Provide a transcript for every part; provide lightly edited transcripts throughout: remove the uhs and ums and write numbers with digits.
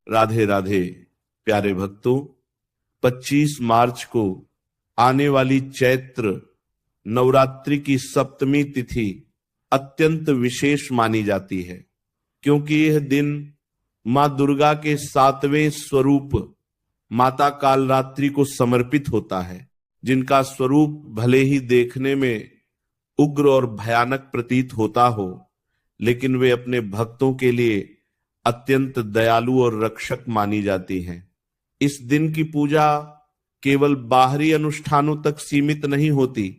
राधे राधे प्यारे भक्तों, 25 मार्च को आने वाली चैत्र नवरात्रि की सप्तमी तिथि अत्यंत विशेष मानी जाती है, क्योंकि यह दिन मां दुर्गा के 7वें स्वरूप माता कालरात्रि को समर्पित होता है, जिनका स्वरूप भले ही देखने में उग्र और भयानक प्रतीत होता हो, लेकिन वे अपने भक्तों के लिए अत्यंत दयालु और रक्षक मानी जाती हैं। इस दिन की पूजा केवल बाहरी अनुष्ठानों तक सीमित नहीं होती,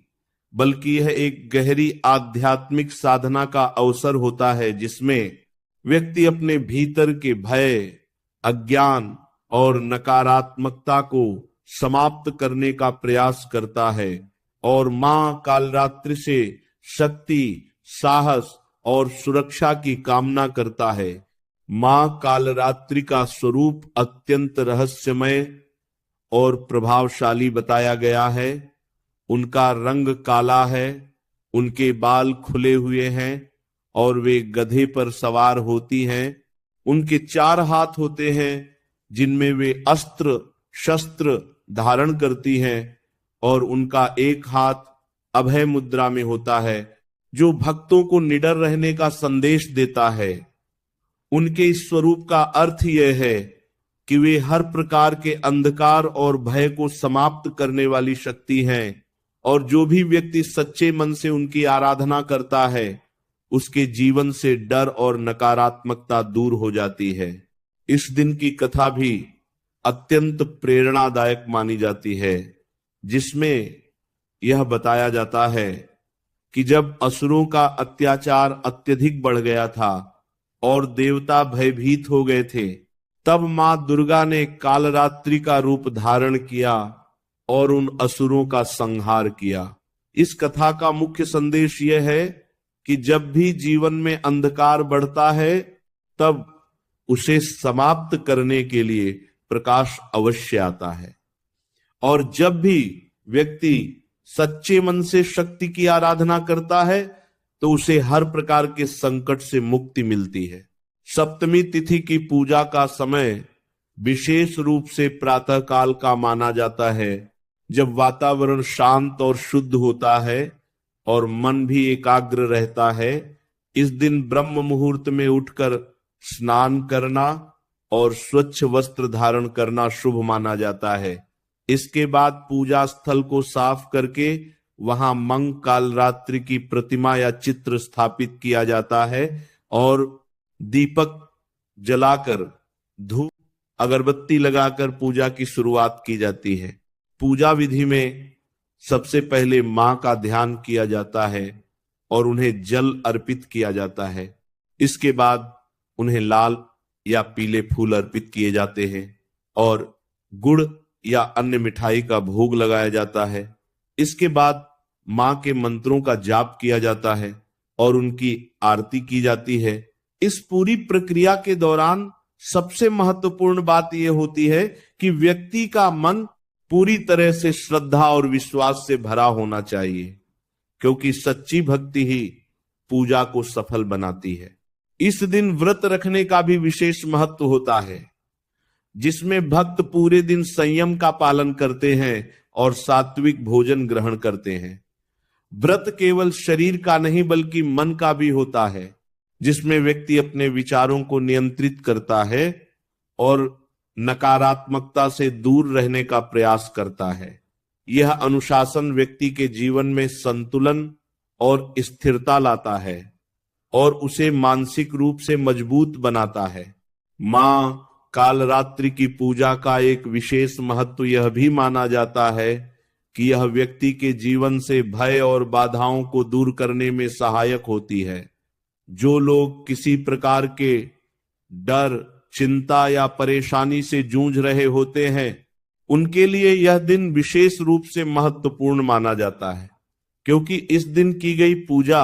बल्कि यह एक गहरी आध्यात्मिक साधना का अवसर होता है, जिसमें व्यक्ति अपने भीतर के भय, अज्ञान और नकारात्मकता को समाप्त करने का प्रयास करता है और मां कालरात्रि से शक्ति, साहस और सुरक्षा की कामना करता है। मां कालरात्रि का स्वरूप अत्यंत रहस्यमय और प्रभावशाली बताया गया है। उनका रंग काला है, उनके बाल खुले हुए हैं और वे गधे पर सवार होती हैं। उनके 4 हाथ होते हैं, जिनमें वे अस्त्र शस्त्र धारण करती हैं, और उनका एक हाथ अभय मुद्रा में होता है, जो भक्तों को निडर रहने का संदेश देता है। उनके इस स्वरूप का अर्थ यह है कि वे हर प्रकार के अंधकार और भय को समाप्त करने वाली शक्ति हैं, और जो भी व्यक्ति सच्चे मन से उनकी आराधना करता है, उसके जीवन से डर और नकारात्मकता दूर हो जाती है। इस दिन की कथा भी अत्यंत प्रेरणादायक मानी जाती है, जिसमें यह बताया जाता है कि जब असुरों का अत्याचार अत्यधिक बढ़ गया था और देवता भयभीत हो गए थे, तब मां दुर्गा ने कालरात्रि का रूप धारण किया और उन असुरों का संहार किया। इस कथा का मुख्य संदेश यह है कि जब भी जीवन में अंधकार बढ़ता है, तब उसे समाप्त करने के लिए प्रकाश अवश्य आता है, और जब भी व्यक्ति सच्चे मन से शक्ति की आराधना करता है, तो उसे हर प्रकार के संकट से मुक्ति मिलती है। सप्तमी तिथि की पूजा का समय विशेष रूप से प्रातः काल का माना जाता है, जब वातावरण शांत और शुद्ध होता है और मन भी एकाग्र रहता है। इस दिन ब्रह्म मुहूर्त में उठकर स्नान करना और स्वच्छ वस्त्र धारण करना शुभ माना जाता है। इसके बाद पूजा स्थल को साफ करके वहां मंग कालरात्रि की प्रतिमा या चित्र स्थापित किया जाता है और दीपक जलाकर, धूप अगरबत्ती लगाकर पूजा की शुरुआत की जाती है। पूजा विधि में सबसे पहले मां का ध्यान किया जाता है और उन्हें जल अर्पित किया जाता है। इसके बाद उन्हें लाल या पीले फूल अर्पित किए जाते हैं और गुड़ या अन्य मिठाई का भोग लगाया जाता है। इसके बाद मां के मंत्रों का जाप किया जाता है और उनकी आरती की जाती है। इस पूरी प्रक्रिया के दौरान सबसे महत्वपूर्ण बात यह होती है कि व्यक्ति का मन पूरी तरह से श्रद्धा और विश्वास से भरा होना चाहिए, क्योंकि सच्ची भक्ति ही पूजा को सफल बनाती है। इस दिन व्रत रखने का भी विशेष महत्व होता है, जिसमें भक्त पूरे दिन संयम का पालन करते हैं और सात्विक भोजन ग्रहण करते हैं। व्रत केवल शरीर का नहीं बल्कि मन का भी होता है, जिसमें व्यक्ति अपने विचारों को नियंत्रित करता है और नकारात्मकता से दूर रहने का प्रयास करता है। यह अनुशासन व्यक्ति के जीवन में संतुलन और स्थिरता लाता है और उसे मानसिक रूप से मजबूत बनाता है। मां कालरात्रि की पूजा का एक विशेष महत्व यह भी माना जाता है कि यह व्यक्ति के जीवन से भय और बाधाओं को दूर करने में सहायक होती है। जो लोग किसी प्रकार के डर, चिंता या परेशानी से जूझ रहे होते हैं, उनके लिए यह दिन विशेष रूप से महत्वपूर्ण माना जाता है, क्योंकि इस दिन की गई पूजा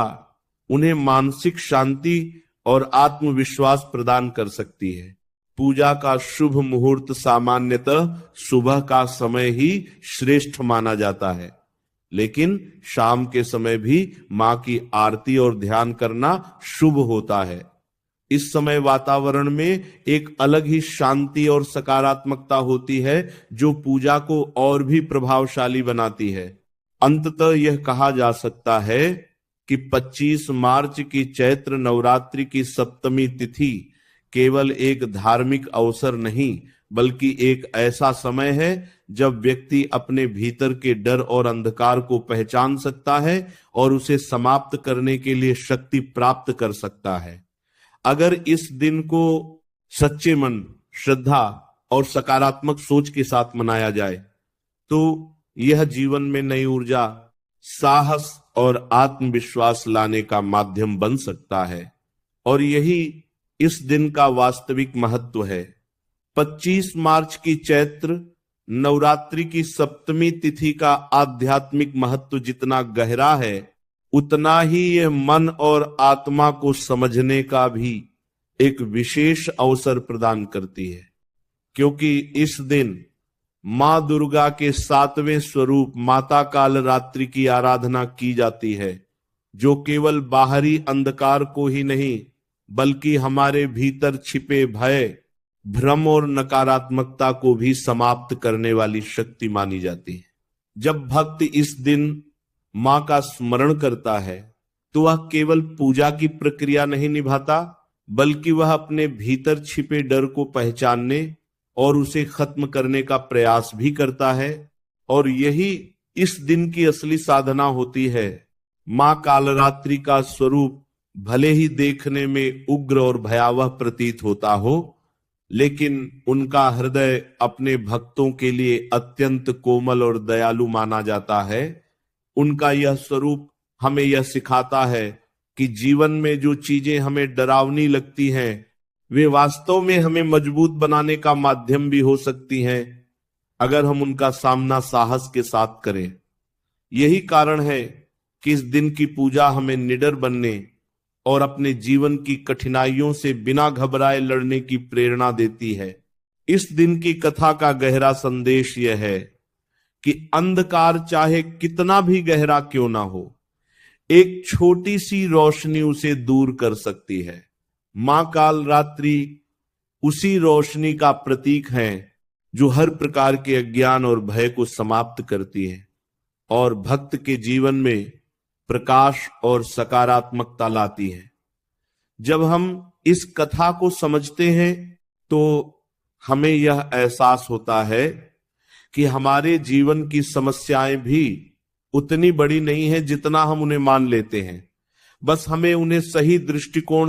उन्हें मानसिक शांति और आत्मविश्वास प्रदान कर सकती है। पूजा का शुभ मुहूर्त सामान्यतः सुबह का समय ही श्रेष्ठ माना जाता है, लेकिन शाम के समय भी मां की आरती और ध्यान करना शुभ होता है। इस समय वातावरण में एक अलग ही शांति और सकारात्मकता होती है जो पूजा को और भी प्रभावशाली बनाती है। अंततः यह कहा जा सकता है कि 25 मार्च की चैत्र नवरात्रि की सप्तमी तिथि केवल एक धार्मिक अवसर नहीं बल्कि एक ऐसा समय है जब व्यक्ति अपने भीतर के डर और अंधकार को पहचान सकता है और उसे समाप्त करने के लिए शक्ति प्राप्त कर सकता है। अगर इस दिन को सच्चे मन, श्रद्धा और सकारात्मक सोच के साथ मनाया जाए तो यह जीवन में नई ऊर्जा, साहस और आत्मविश्वास लाने का माध्यम बन सकता है और यही इस दिन का वास्तविक महत्व है। 25 मार्च की चैत्र नवरात्रि की सप्तमी तिथि का आध्यात्मिक महत्व जितना गहरा है उतना ही यह मन और आत्मा को समझने का भी एक विशेष अवसर प्रदान करती है, क्योंकि इस दिन मां दुर्गा के 7वें स्वरूप माता कालरात्रि की आराधना की जाती है, जो केवल बाहरी अंधकार को ही नहीं बल्कि हमारे भीतर छिपे भय, भ्रम और नकारात्मकता को भी समाप्त करने वाली शक्ति मानी जाती है। जब भक्त इस दिन मां का स्मरण करता है तो वह केवल पूजा की प्रक्रिया नहीं निभाता बल्कि वह अपने भीतर छिपे डर को पहचानने और उसे खत्म करने का प्रयास भी करता है और यही इस दिन की असली साधना होती है। मां कालरात्रि का स्वरूप भले ही देखने में उग्र और भयावह प्रतीत होता हो, लेकिन उनका हृदय अपने भक्तों के लिए अत्यंत कोमल और दयालु माना जाता है। उनका यह स्वरूप हमें यह सिखाता है कि जीवन में जो चीजें हमें डरावनी लगती हैं वे वास्तव में हमें मजबूत बनाने का माध्यम भी हो सकती हैं अगर हम उनका सामना साहस के साथ करें। यही कारण है कि इस दिन की पूजा हमें निडर बनने और अपने जीवन की कठिनाइयों से बिना घबराए लड़ने की प्रेरणा देती है। इस दिन की कथा का गहरा संदेश यह है कि अंधकार चाहे कितना भी गहरा क्यों ना हो, एक छोटी सी रोशनी उसे दूर कर सकती है। मां कालरात्रि उसी रोशनी का प्रतीक है जो हर प्रकार के अज्ञान और भय को समाप्त करती है और भक्त के जीवन में प्रकाश और सकारात्मकता लाती है। जब हम इस कथा को समझते हैं तो हमें यह एहसास होता है कि हमारे जीवन की समस्याएं भी उतनी बड़ी नहीं है जितना हम उन्हें मान लेते हैं। बस हमें उन्हें सही दृष्टिकोण